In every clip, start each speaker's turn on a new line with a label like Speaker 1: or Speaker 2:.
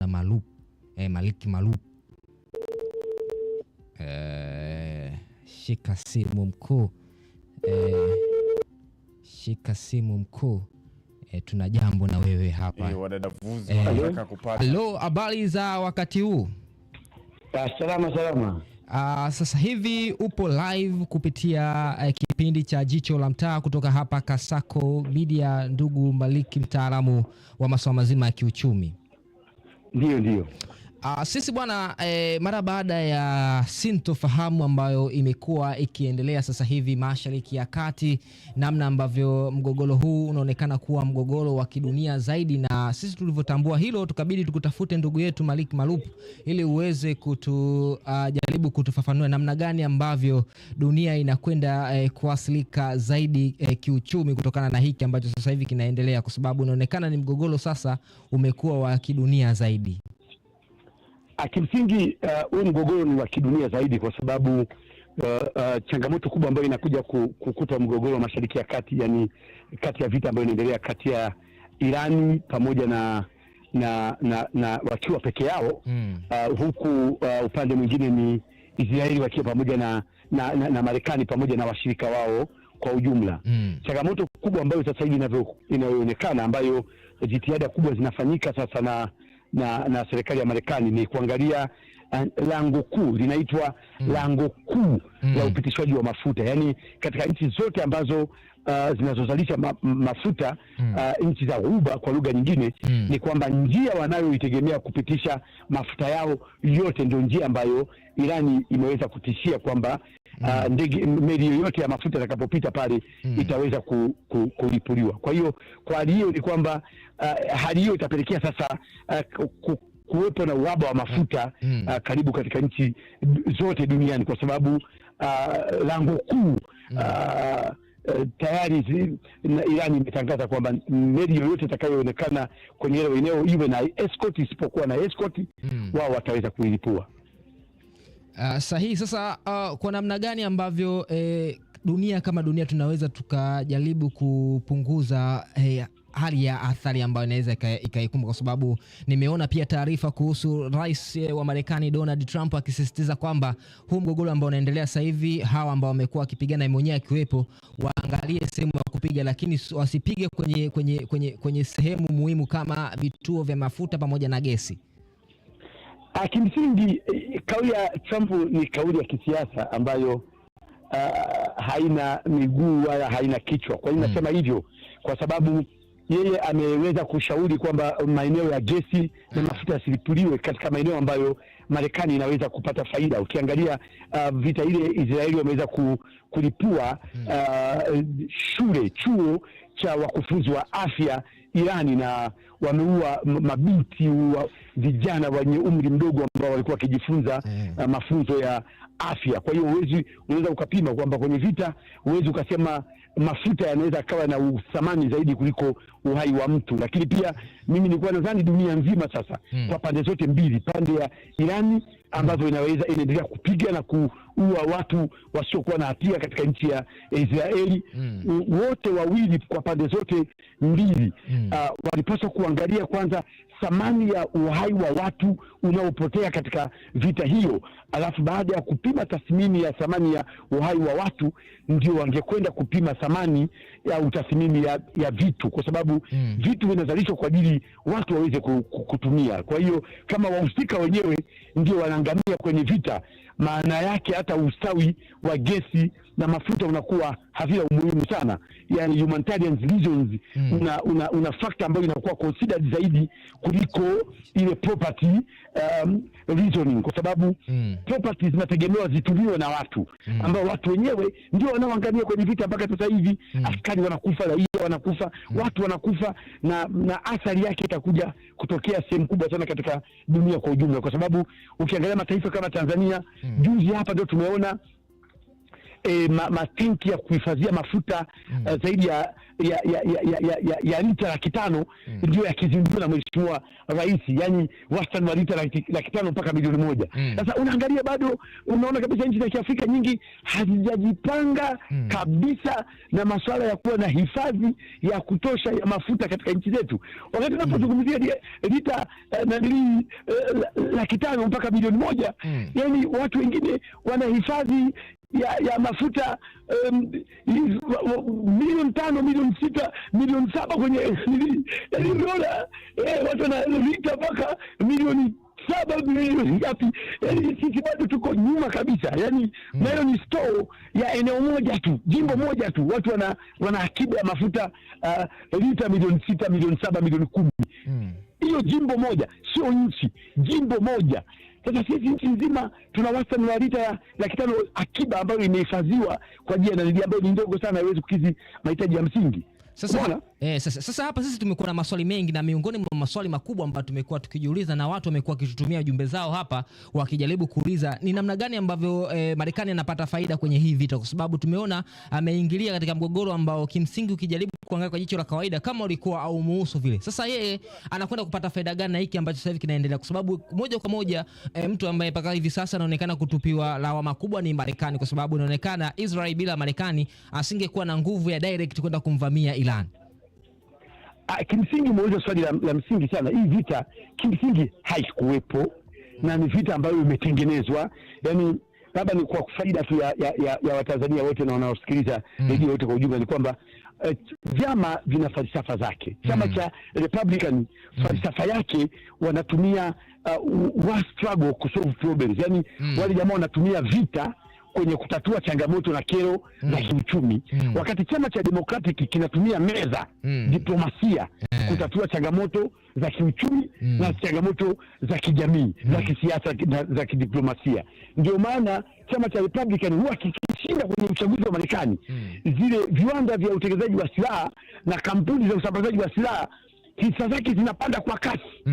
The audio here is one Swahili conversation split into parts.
Speaker 1: Maluk, Malik Maluk. Shika simu mkuu. Shika simu mkuu. Tuna jambo na wewe hapa.
Speaker 2: Wadadavuzi wanataka kupata.
Speaker 1: Hello, habari za wakati huu?
Speaker 3: Salama.
Speaker 1: Sasa hivi upo live kupitia kipindi cha Jicho la Mtaa kutoka hapa Kasako Media, ndugu Maliki, mtaalamu wa masuala mazima ya kiuchumi.
Speaker 3: Ndio.
Speaker 1: Sisi bwana, mara baada ya sintofahamu ambayo imekuwa ikiendelea sasa hivi Mashariki ya Kati, namna ambavyo mgogoro huu unaonekana kuwa mgogoro wa kidunia zaidi, na sisi tulivyotambua hilo tukabidi tukutafute ndugu yetu Malik Maluk ili uweze jaribu kutufafanua namna gani ambavyo dunia inakwenda kuasilika zaidi kiuchumi kutokana na hiki ambacho sasa hivi kinaendelea, kwa sababu unaonekana ni mgogoro sasa umekuwa wa kidunia zaidi.
Speaker 3: Kimsingi huu mgogoro ni wa kidunia zaidi kwa sababu changamoto kubwa ambayo inakuja kukuta mgogoro wa Mashariki ya Kati, yani kati ya vita ambayo inaendelea kati ya Irani pamoja na wakiwa peke yao, huku upande mwingine ni Israeli wakiwa pamoja na Marekani pamoja na washirika wao kwa ujumla. Changamoto kubwa ambayo sasa hivi inayoonekana, ambayo jitihada kubwa zinafanyika sasa na serikali ya Marekani, ni kuangalia lango kuu, linaitwa lango kuu la upitishwaji wa mafuta. Yani katika nchi zote ambazo zinazozalisha mafuta, nchi za Ghuba kwa lugha nyingine, ni kwamba njia wanayoitegemea kupitisha mafuta yao yote ndio njia ambayo Irani imeweza kutishia kwamba meli yoyote ya mafuta itakapopita pale itaweza kulipuliwa. Kwa hiyo kwa hali hiyo ni kwamba hali hiyo itapelekea sasa kuwepo na uhaba wa mafuta karibu katika nchi zote duniani, kwa sababu lango kuu tayari Irani imetangaza kwamba meli yoyote itakayoonekana kwenye hilo eneo iwe na escort, isipokuwa na escort wao wataweza kuilipua.
Speaker 1: Sahihi. Sasa kwa namna gani ambavyo dunia kama dunia tunaweza tukajaribu kupunguza hali ya athari ambayo inaweza ikaikumba, kwa sababu nimeona pia taarifa kuhusu Rais wa Marekani Donald Trump akisisitiza kwamba huu mgogoro ambao unaendelea sasa hivi, hawa ambao wamekuwa wakipigana mwenyewe akiwepo, waangalie sehemu ya kupiga, lakini wasipige kwenye sehemu muhimu kama vituo vya mafuta pamoja na gesi.
Speaker 3: Kimsingi kauli ya Trump ni kauli ya kisiasa ambayo haina miguu wala haina kichwa. Kwa nini nasema hivyo? Kwa sababu yeye ameweza kushauri kwamba maeneo ya gesi na mafuta yasilipuliwe katika maeneo ambayo Marekani inaweza kupata faida. Ukiangalia vita ile, Israeli wameweza kulipua chuo cha wakufunzi wa afya Irani, na wameua mabinti wa vijana wenye umri mdogo ambao walikuwa wakijifunza mafunzo ya afya. Kwa hiyo unaweza ukapima kwamba kwenye vita huwezi ukasema mafuta yanaweza kawa na uthamani zaidi kuliko uhai wa mtu. Lakini pia mimi nilikuwa nadhani dunia nzima sasa, kwa pande zote mbili, pande ya Irani ambazo inaendelea kupiga na kuua watu wasiokuwa na hatia katika nchi ya Israeli, wote wawili kwa pande zote mbili walipaswa kuangalia kwanza thamani ya uhai wa watu unaopotea katika vita hiyo, alafu baada ya kupima tathmini ya thamani ya uhai wa watu ndio wangekwenda kupima thamani ya utathmini ya vitu, kwa sababu vitu vinazalishwa kwa ajili watu waweze kutumia. Kwa hiyo kama wahusika wenyewe ndio wanaangamia kwenye vita, maana yake hata ustawi wa gesi na mafuta unakuwa havina umuhimu sana. Yani humanitarian reasons una factor ambayo inakuwa considered zaidi kuliko ile property reasoning, kwa sababu properties zinategemewa zitumiwe na watu ambao watu wenyewe ndio wanaoangamia kwenye vita mpaka sasa hivi. Askari wanakufa, raia wanakufa, watu wanakufa, na athari yake itakuja kutokea sehemu kubwa sana katika dunia kwa ujumla, kwa sababu ukiangalia mataifa kama Tanzania, juzi hapa ndio tumeona matenki ya kuhifadhia mafuta zaidi ya ya lita 500 ndio yakizinduliwa na Mheshimiwa Rais, yani wastani wa lita 500 mpaka milioni 1. Sasa unaangalia bado unaona kabisa nchi za Kiafrika nyingi hazijajipanga kabisa na masuala ya kuwa na hifadhi ya kutosha ya mafuta katika nchi zetu. Wakati tunapozungumzia lita 500 mpaka milioni 1, yani watu wengine wana hifadhi ya mafuta milioni 5, milioni 6, milioni 7 kwenye yani unaona watu wana lita mpaka milioni 7 milioni ngapi? Yani sisi bado tuko nyuma kabisa. Yani nayo ni store ya eneo moja tu, jimbo moja tu, watu wana akiba ya mafuta lita milioni 6, milioni 7, milioni 10. Hiyo jimbo moja, sio nchi, jimbo moja. Sasa sisi nchi nzima tuna wastani wa lita 500 akiba ambayo imehifadhiwa kwa ajili ya nani, ambayo ni ndogo sana, haiwezi kukidhi mahitaji ya msingi.
Speaker 1: Sasa hapa sisi tumekuwa na maswali mengi, na miongoni mwa maswali makubwa ambayo tumekuwa tukijiuliza na watu wamekuwa wakitutumia jumbe zao hapa wakijaribu kuuliza ni namna gani ambavyo Marekani anapata faida kwenye hii vita, kwa sababu tumeona ameingilia katika mgogoro ambao kimsingi ukijaribu kuangalia kwa jicho la kawaida kama ulikuwa au muhusu vile. Sasa yeye anakwenda kupata faida gani na hiki ambacho sasa hivi kinaendelea? Kwa sababu moja kwa moja mtu ambaye mpaka hivi sasa anaonekana kutupiwa lawama kubwa ni Marekani, kwa sababu inaonekana Israel bila Marekani asingekuwa na nguvu ya direct kwenda kumvamia Iran.
Speaker 3: Kimsingi muuliza swali la msingi sana. Hii vita kimsingi haikuwepo na ni vita ambayo imetengenezwa, yani labda ni kwa faida tu ya Watanzania wote na wanaosikiliza redio wote kwa ujumla, ni kwamba vyama vina falsafa zake. Chama cha Republican falsafa yake wanatumia war struggle to solve problems, yani wale jamaa wanatumia vita kwenye kutatua changamoto na kero za kiuchumi, wakati chama cha Democratic kinatumia meza diplomasia kutatua changamoto za kiuchumi na changamoto za kijamii za kisiasa za kidiplomasia. Ndio maana chama cha Republican huwa kikishinda kwenye uchaguzi wa Marekani, zile viwanda vya utengenezaji wa silaha na kampuni za usambazaji wa silaha hisa zake zinapanda kwa kasi.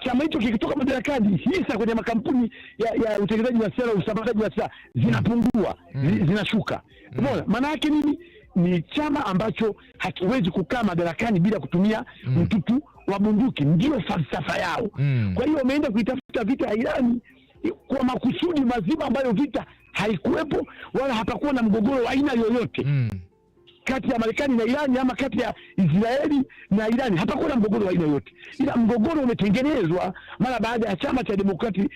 Speaker 3: Chama hicho kikitoka madarakani, hisa kwenye makampuni ya utengenezaji wa silaha, usambazaji wa silaha zinapungua, zinashuka. Umeona maana yake nini? Ni chama ambacho hakiwezi kukaa madarakani bila kutumia mtutu wa bunduki, ndio falsafa yao. Kwa hiyo wameenda kuitafuta vita ya Irani kwa makusudi mazima, ambayo vita haikuwepo wala hapakuwa na mgogoro wa aina yoyote kati ya Marekani na Irani, ama kati ya Israeli na Irani, hapakuwa na mgogoro wa aina yoyote. Ila mgogoro umetengenezwa mara baada ya chama cha Democratic,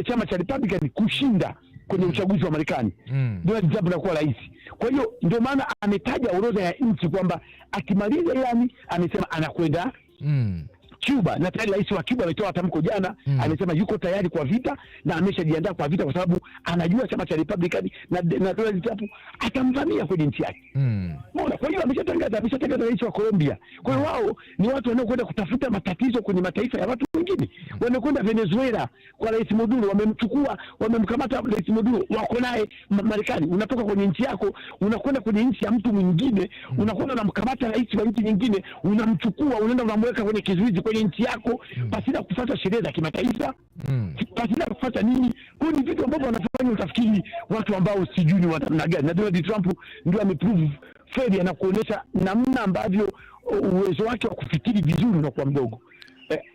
Speaker 3: chama cha Republican kushinda kwenye uchaguzi wa Marekani. Ndio jambo la kuwa rais. Kwa hiyo ndio maana ametaja orodha ya nchi kwamba akimaliza Irani amesema anakwenda Cuba, na tayari rais wa Cuba ametoa tamko jana, amesema yuko tayari kwa vita na ameshajiandaa kwa vita, kwa sababu anajua chama cha Republican na Donald Trump atamvamia kwenye nchi yake. Unaona, kwa hiyo ameshatangaza rais wa Colombia. Kwa hiyo wao ni watu wanaokwenda kutafuta matatizo kwenye mataifa ya watu wengine. Wanakwenda Venezuela kwa rais Maduro, wamemkamata rais Maduro, wako naye Marekani. Unatoka kwenye nchi yako unakwenda kwenye nchi ya mtu mwingine, unakwenda unamkamata rais wa nchi nyingine, unamchukua unaenda unamweka kwenye kizuizi kwenye nchi yako pasina kufuata sheria za kimataifa, pasina kufuata nini. Kwa ni vitu ambavyo wanafanya utafikiri watu ambao sijui ni namna gani. Na Donald Trump ndio ameprove failure na kuonesha namna ambavyo uwezo wake wa kufikiri vizuri na kwa mdogo.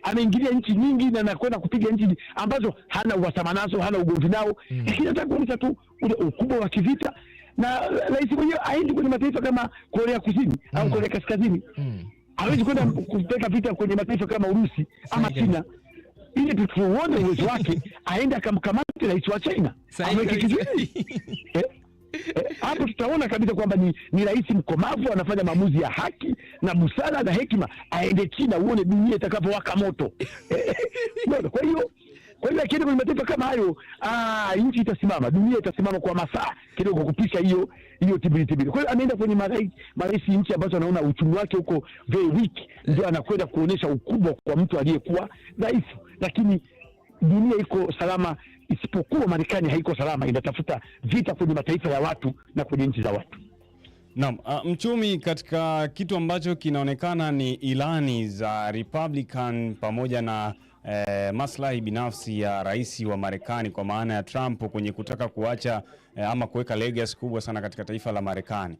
Speaker 3: Anaingilia nchi nyingi na anakwenda kupiga nchi ambazo hana uhasama nazo, hana ugomvi nao, lakini nataka kuonyesha tu ule ukubwa wa kivita. Na rais mwenyewe aendi kwenye mataifa kama Korea Kusini au Korea Kaskazini. Hawezi kwenda kupeleka vita kwenye mataifa kama Urusi ama China, ili tuone uwezo wake. Aende akamkamate rais wa China, ameweke kizuizi. Hapo tutaona kabisa kwamba ni rais mkomavu, anafanya maamuzi ya haki na busara na hekima. Aende China, uone dunia itakapowaka moto. Kwa hiyo akienda kwenye mataifa kama hayo, nchi itasimama, dunia itasimama kwa masaa kidogo kupisha hiyo tibiri. Kwa hiyo anaenda kwenye marais nchi ambazo anaona uchumi wake huko very weak, ndio anakwenda kuonesha ukubwa kwa mtu aliyekuwa dhaifu. Lakini dunia iko salama, isipokuwa Marekani haiko salama, inatafuta vita kwenye mataifa ya watu na kwenye nchi za watu.
Speaker 2: Naam, mchumi, katika kitu ambacho kinaonekana ni ilani za Republican pamoja na maslahi binafsi ya rais wa Marekani kwa maana ya Trump kwenye kutaka kuacha ama kuweka legacy kubwa sana katika taifa la Marekani.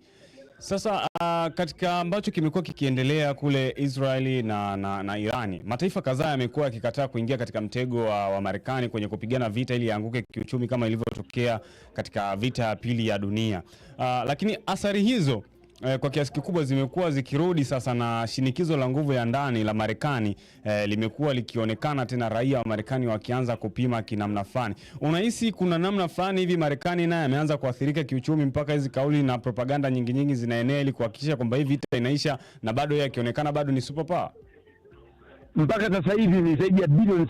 Speaker 2: Sasa katika ambacho kimekuwa kikiendelea kule Israeli na Irani, mataifa kadhaa yamekuwa yakikataa kuingia katika mtego wa Marekani kwenye kupigana vita ili yaanguke kiuchumi kama ilivyotokea katika vita ya pili ya dunia. Lakini athari hizo kwa kiasi kikubwa zimekuwa zikirudi sasa, na shinikizo la nguvu ya ndani la Marekani limekuwa likionekana tena, raia wa Marekani wakianza kupima kinamna fulani. Unahisi kuna namna fulani hivi Marekani naye ameanza kuathirika kiuchumi mpaka hizi kauli na propaganda nyingi zinaenea ili kuhakikisha kwamba hii vita inaisha na bado yeye akionekana bado ni superpower?
Speaker 3: Mpaka sasa hivi ni zaidi ya bilioni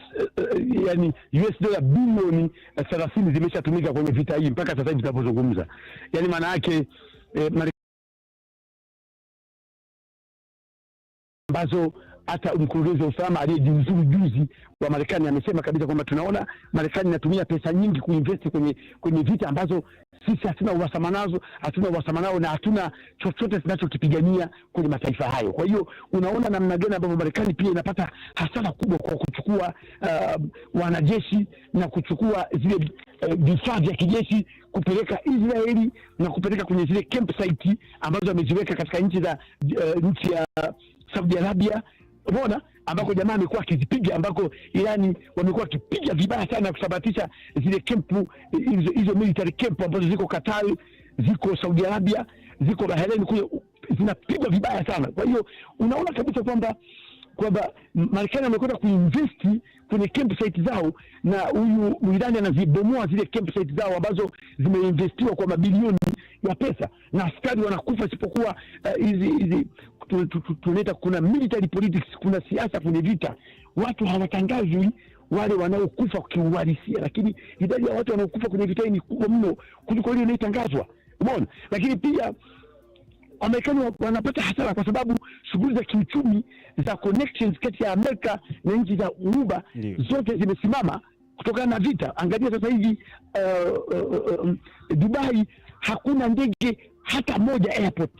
Speaker 3: yani US dollar bilioni 30 zimeshatumika kwenye vita hii mpaka sasa hivi tunapozungumza. Yani maana yake ambazo hata mkurugenzi wa usalama aliyejiuzulu juzi wa Marekani amesema kabisa kwamba tunaona Marekani inatumia pesa nyingi kuinvest kwenye vita ambazo sisi hatuna uhasama nao na hatuna chochote tunachokipigania kwenye mataifa hayo. Kwa hiyo unaona namna gani ambapo Marekani pia inapata hasara kubwa kwa kuchukua wanajeshi na kuchukua zile vifaa vya kijeshi kupeleka Israeli na kupeleka kwenye zile campsite ambazo ameziweka katika nchi ya Saudi Arabia. Unaona ambako jamaa amekuwa akizipiga, ambako Irani wamekuwa wakipiga vibaya sana kusabatisha zile camp hizo military camp ambazo ziko Qatar, ziko Saudi Arabia, ziko Bahrain, kule zinapigwa vibaya sana. Kwa hiyo unaona kabisa kwamba Marekani amekwenda kuinvest kwenye campsite zao, na huyu Irani anazibomoa zile campsite zao ambazo zimeinvestiwa kwa mabilioni ya pesa, na askari wanakufa, isipokuwa hizi tunaita kuna military politics, kuna siasa kwenye vita. Watu hawatangazwi wale wanaokufa kiuhalisia, lakini idadi ya watu wanaokufa kwenye vita ni kubwa mno kuliko ile inayotangazwa. Umeona? Lakini pia Amerikani wanapata hasara kwa sababu shughuli za kiuchumi za connections kati ya Amerika na nchi za Ghuba zote zimesimama kutokana na vita. Angalia sasa hivi Dubai hakuna ndege hata moja airport.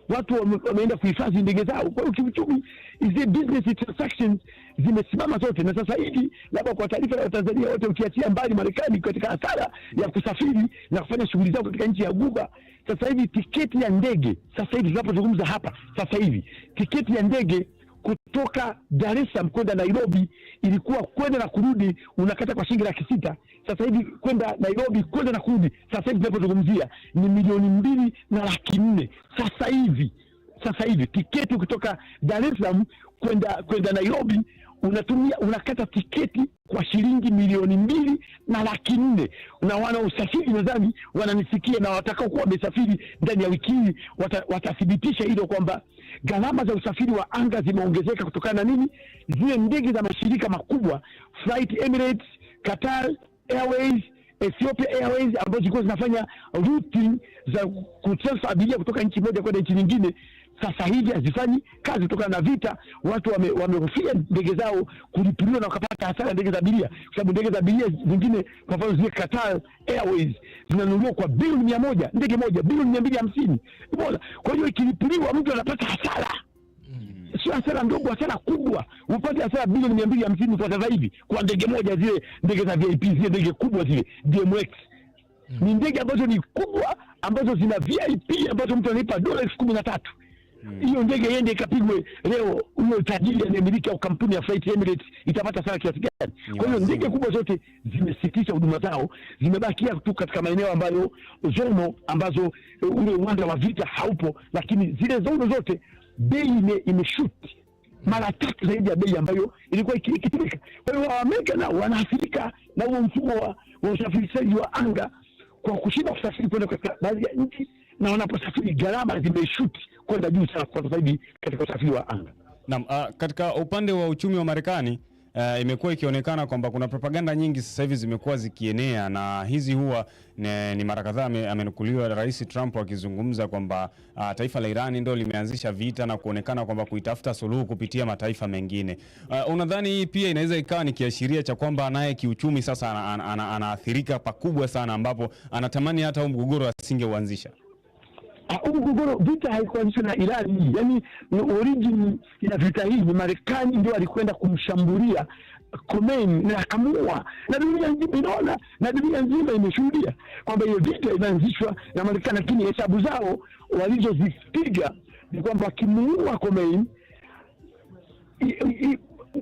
Speaker 3: Watu wameenda kuhifadhi ndege zao. Kwa hiyo kiuchumi hizi business transactions zimesimama zote, na sasa hivi labda kwa taarifa ya Tanzania wote, ukiachia mbali Marekani katika hasara ya kusafiri na kufanya shughuli zao katika nchi ya Ghuba, sasa hivi tiketi ya ndege, sasa hivi tunapozungumza hapa, sasa hivi tiketi ya ndege kutoka Dar es Salaam kwenda Nairobi ilikuwa kwenda na kurudi unakata kwa shilingi 600,000. Sasa hivi kwenda Nairobi kwenda na kurudi, sasa hivi tunapozungumzia ni 2,400,000. Sasa hivi tiketi kutoka Dar es Salaam kwenda Nairobi unakata tiketi kwa shilingi 2,200,000. Na wana usafiri, nadhani wananisikia, na watakao kuwa wamesafiri ndani ya wiki hii watathibitisha hilo kwamba gharama za usafiri wa anga zimeongezeka kutokana na nini? Zile ndege za mashirika makubwa, Flight Emirates, Qatar Airways, Ethiopia Airways, ambazo zilikuwa zinafanya routing za kutransfer abiria kutoka nchi moja kwenda nchi nyingine, sasa hivi hazifanyi kazi kutokana na vita. Watu wamehofia ndege zao kulipuliwa na wakapata hasara ndege za abiria, kwa sababu ndege za abiria zingine, kwa mfano zile Qatar Airways, zinanunuliwa kwa bilioni 100, ndege moja bilioni 250. Umeona? Kwa hiyo ikilipuliwa mtu anapata hasara. Sio hasara ndogo, hasara kubwa. Upate hasara bilioni 250 kwa sasa hivi kwa ndege moja, zile ndege za VIP, zile ndege kubwa zile DMX. Ni ndege ambazo ni kubwa, ambazo zina VIP, ambazo mtu analipa $13,000. Hiyo ndege iende ikapigwe leo, huyo tajiri anayemiliki au kampuni ya Flight Emirates itapata hasara kiasi gani? Kwa hiyo ndege kubwa zote zimesitisha huduma zao, zimebakia tu katika maeneo ambayo zono ambazo ule uwanja wa vita haupo, lakini zile zono zote bei imeshuti mara 3 zaidi ya bei ambayo ilikuwa ikitumika. Kwa hiyo Waamerika nao wanaathirika na huo mfumo wa usafirishaji wa anga kwa kushinda kusafiri kwenda katika baadhi ya nchi, na wanaposafiri gharama zimeshuti kwenda juu sana kwa sasa hivi katika usafiri wa anga.
Speaker 2: Naam, katika upande wa uchumi wa Marekani imekuwa ikionekana kwamba kuna propaganda nyingi sasa hivi zimekuwa zikienea, na hizi huwa ni mara kadhaa amenukuliwa Rais Trump akizungumza kwamba taifa la Irani ndio limeanzisha vita na kuonekana kwamba kuitafuta suluhu kupitia mataifa mengine. Unadhani hii pia inaweza ikawa ni kiashiria cha kwamba naye kiuchumi sasa anaathirika pakubwa sana, ambapo anatamani hata huu mgogoro asingeuanzisha?
Speaker 3: Mgogoro, vita haikuanzishwa na Irani. Yani origin ya vita hii ni Marekani ndio alikwenda kumshambulia Khomeini na akamua, na dunia nzima inaona, na dunia nzima imeshuhudia kwamba hiyo vita inaanzishwa na Marekani, lakini hesabu zao walizozipiga ni kwamba wakimuua Khomeini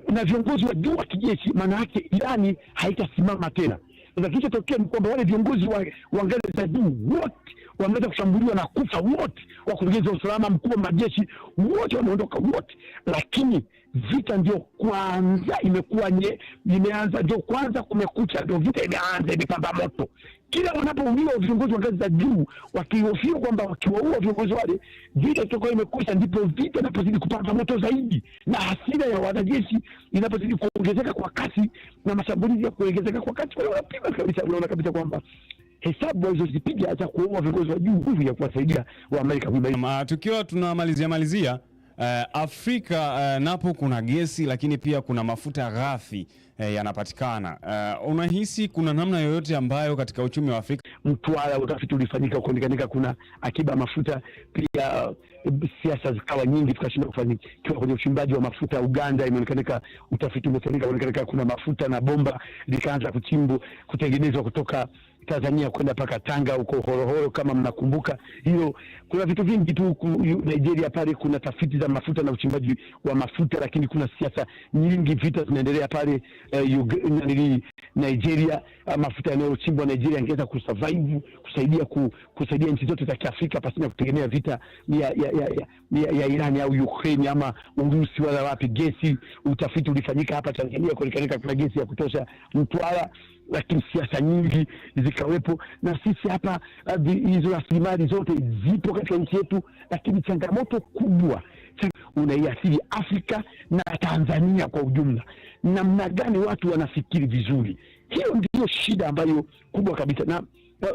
Speaker 3: na viongozi wa juu wa kijeshi, maana yake Irani haitasimama tena. Sasa kilichotokea ni kwamba wale viongozi wa ngazi za juu wote wameweza kushambuliwa na kufa wote, wakurugenzi wa usalama mkuu wa majeshi wote wameondoka wote, lakini vita ndio kwanza imeanza, ndio kwanza kumekucha, ndio vita imeanza, imepamba moto. Kila wanapouliwa viongozi wa ngazi za juu, wakihofia kwamba wakiwaua viongozi wale vita itakuwa imekucha, ndipo vita inapozidi kupamba moto zaidi, na hasira ya wanajeshi inapozidi kuongezeka kwa kasi, na mashambulizi ya kuongezeka kwa kasi. Kwa hiyo wanapima kabisa, unaona kabisa kwamba hesabu walizozipiga za kuua viongozi wa juu nguvu ya kuwasaidia wa Amerika.
Speaker 2: Tukiwa tunamalizia Afrika napo kuna gesi, lakini pia kuna mafuta ghafi yanapatikana. Unahisi kuna namna yoyote ambayo katika uchumi wa Afrika?
Speaker 3: Mtwara utafiti ulifanyika kuonekanika kuna akiba mafuta, pia siasa zikawa nyingi tukashindwa kufanikiwa kwenye uchimbaji wa mafuta. Uganda imeonekanika, utafiti umefanyika kuonekanika kuna mafuta na bomba likaanza kutengenezwa kutoka Tanzania kwenda paka Tanga huko Horohoro, kama mnakumbuka hilo. Kuna vitu vingi tu. Nigeria pale kuna tafiti za mafuta na uchimbaji wa mafuta, lakini kuna siasa nyingi, vita zinaendelea pale Nigeria. Mafuta yanayochimbwa Nigeria yangeweza kusurvive, kusaidia nchi zote za Kiafrika pasina kutegemea vita ya Iran au Ukraine ama Urusi wala wapi. Gesi, utafiti ulifanyika hapa Tanzania kuonekana kuna gesi ya kutosha Mtwara, lakini siasa nyingi zikawepo, na sisi hapa hizo rasilimali zote zipo katika nchi yetu, lakini changamoto kubwa unaiathiri Afrika na Tanzania kwa ujumla. Namna gani watu wanafikiri vizuri? Hiyo ndio shida ambayo kubwa kabisa. Na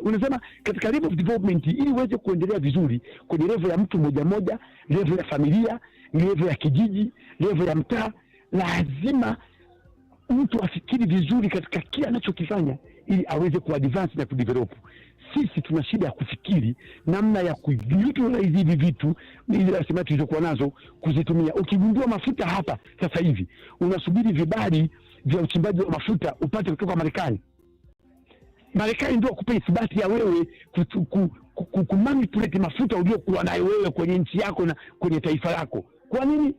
Speaker 3: unasema katika level of development, ili uweze kuendelea vizuri kwenye level ya mtu moja, level ya familia, level ya kijiji, level ya mtaa, lazima mtu afikiri vizuri katika kila anachokifanya ili aweze kuadvance na kudevelop. Sisi tuna shida ya kufikiri namna ya kuutilize hivi vitu, hizi rasilimali tulizokuwa nazo, kuzitumia. Ukigundua mafuta hapa sasa hivi, unasubiri vibali vya uchimbaji wa mafuta upate kutoka Marekani. Marekani ndio akupe ithibati ya wewe kumanipulate mafuta uliokuwa nayo wewe kwenye nchi yako na kwenye taifa lako. Kwa nini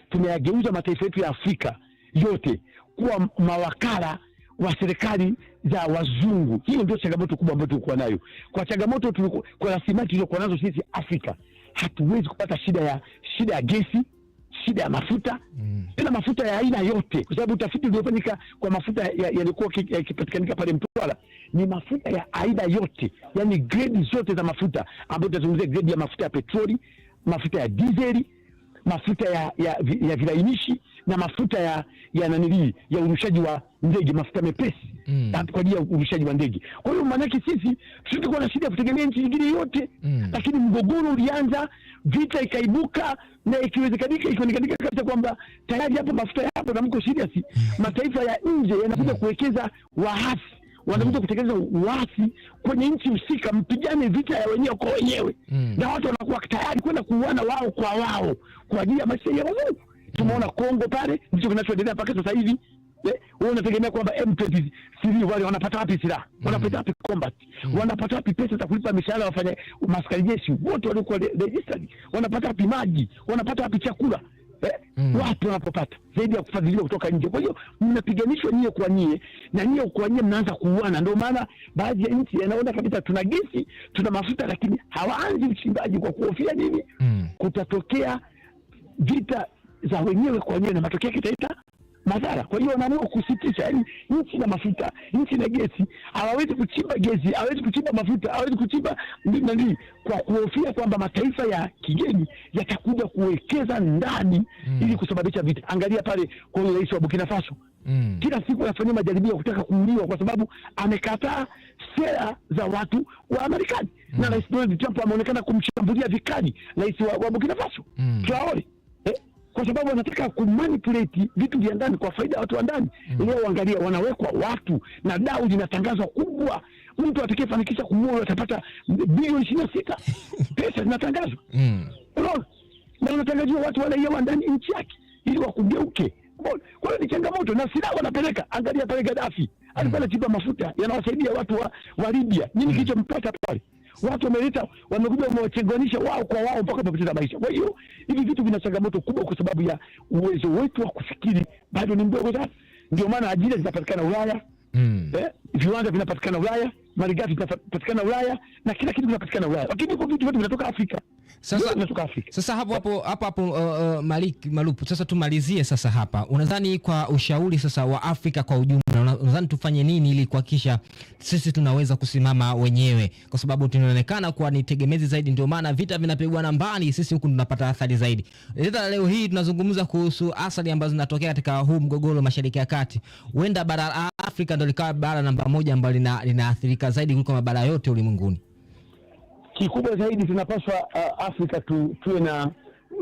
Speaker 3: tumeyageuza mataifa yetu ya Afrika yote kuwa mawakala wa serikali za wazungu? Hiyo ndio changamoto kubwa ambayo tulikuwa nayo. Kwa changamoto kwa rasilimali tulizokuwa nazo sisi Afrika, hatuwezi kupata shida ya gesi, shida ya mafuta, tena mafuta ya aina yote, kwa sababu utafiti uliofanyika kwa mafuta yalikuwa yakipatikanika pale Mtwara ni mafuta ya aina yote, yani grade zote za mafuta, ambapo tunazungumzia grade ya mafuta ya petroli, mafuta ya diesel, mafuta ya vilainishi na mafuta ya urushaji wa ndege, mafuta mepesi kwa ajili ya urushaji wa ndege. Kwa hiyo maana yake sisi tulikuwa na shida ya kutegemea nchi nyingine yote, lakini mgogoro ulianza, vita ikaibuka, na ikiwezekanika ikaonekana kabisa kwamba tayari hapo mafuta yapo na mko serious. Mataifa ya nje yanakuja kuwekeza waasi, wanakuja kutekeleza uasi kwenye nchi husika, mpigane vita ya wenyewe kwa wenyewe, na watu wanakuwa tayari kwenda kuuana wao kwa wao kwa ajili ya maisha ya wao. Tumeona Kongo pale ndicho kinachoendelea mpaka sasa hivi. Wewe unategemea kwamba M23 wale wanapata wapi silaha? Wanapata wapi combat? Wanapata wapi pesa za kulipa mishahara wafanya maskari jeshi wote waliokuwa registered? Wanapata wapi maji? Wanapata wapi chakula? Watu wanapopata zaidi ya kufadhiliwa kutoka nje. Kwa hiyo mnapiganishwa nyie kwa nyie, na nyie kwa nyie mnaanza kuuana. Ndio maana baadhi ya nchi yanaona kabisa tuna gesi, tuna mafuta, lakini hawaanzi uchimbaji kwa kuhofia nini? Kutatokea vita za wenyewe kwa wenyewe na matokeo kitaleta madhara. Kwa hiyo wanaamua kusitisha, yani nchi na mafuta, nchi na gesi, hawawezi kuchimba gesi, hawawezi kuchimba mafuta, hawawezi kuchimba nini, kwa kuhofia kwamba mataifa ya kigeni yatakuja kuwekeza ndani ili kusababisha vita. Angalia pale kwa rais wa Burkina Faso, kila siku anafanya majaribio kutaka kuuliwa kwa sababu amekataa sera za watu wa Marekani. Na Rais Donald Trump ameonekana kumshambulia vikali rais wa Burkina Faso, Traore, kwa sababu wanataka kumanipulate vitu vya ndani kwa faida ya watu wa ndani. Leo angalia, wanawekwa watu na dau linatangazwa kubwa, mtu atakayefanikisha kumuua atapata bilioni 26 pesa zinatangazwa. Unaona? Na wanatangaziwa watu wale wa ndani nchi yake ili wakugeuke Kwa hiyo ni changamoto, na silaha wanapeleka. Angalia pale Gaddafi alikuwa anachimba mafuta yanawasaidia watu wa Libya. Nini kilichompata pale? Watu wamekuja wamewachanganisha wao kwa wao mpaka wamepoteza maisha. Kwa hiyo hivi vitu vina changamoto kubwa kwa sababu ya uwezo wetu wa kufikiri bado ni mdogo sana. Ndio maana ajira zinapatikana Ulaya, viwanda vinapatikana Ulaya, malighafi zinapatikana Ulaya, na kila kitu kinapatikana Ulaya. Lakini kwa vitu vyote vinatoka Afrika.
Speaker 1: Sasa hapo Malik Malupu, sasa tumalizie sasa hapa. Unadhani kwa ushauri sasa wa Afrika kwa ujumla, unadhani tufanye nini ili kuhakikisha sisi tunaweza kusimama wenyewe, kwa sababu tunaonekana kuwa ni tegemezi zaidi, ndio maana vita vinapigwa na mbali, sisi huku tunapata athari zaidi. Leo hii tunazungumza kuhusu athari ambazo zinatokea katika huu mgogoro Mashariki ya Kati. Huenda bara la Afrika ndio likawa bara namba 1 ambalo linaathirika zaidi kuliko mabara yote ulimwenguni.
Speaker 3: Kikubwa zaidi tunapaswa Afrika tuwe na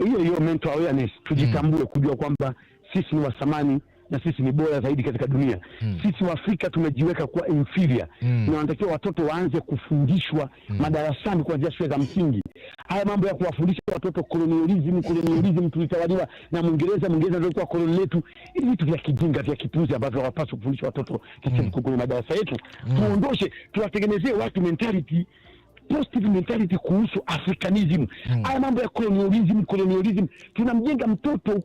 Speaker 3: hiyo mental awareness, tujitambue, kujua kwamba sisi ni wa thamani na sisi ni bora zaidi katika dunia. Sisi wa Afrika tumejiweka kuwa inferior. Na wanatakiwa watoto waanze kufundishwa madarasani kuanzia shule za msingi. Haya mambo ya kuwafundisha watoto colonialism tulitawaliwa na Mwingereza ndio kwa koloni letu. Hivi vitu vya kijinga vya kipuzi ambavyo hawapaswi kufundisha watoto katika kwenye madarasa yetu. Tuondoshe, tuwatengenezee watu positive mentality kuhusu Africanism. Haya mambo ya colonialism tunamjenga mtoto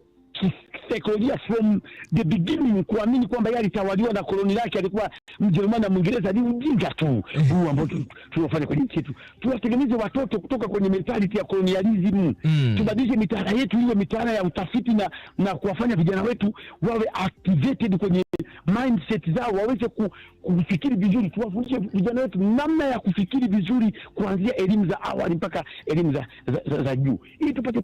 Speaker 3: kisaikolojia from the beginning kuamini kwamba yeye alitawaliwa na koloni lake, alikuwa Mjerumani na Mwingereza. Ni ujinga tu huu ambao tunafanya kwenye nchi yetu. Tuwatengeneze watoto kutoka kwenye mentality ya colonialism. Tubadilishe mitaala yetu iwe mitaala ya utafiti na kuwafanya vijana wetu wawe activated kwenye mindset zao, waweze kufikiri vizuri. Tuwafundishe vijana wetu namna ya kufikiri vizuri kuanzia elimu za awali mpaka elimu za juu, ili tupate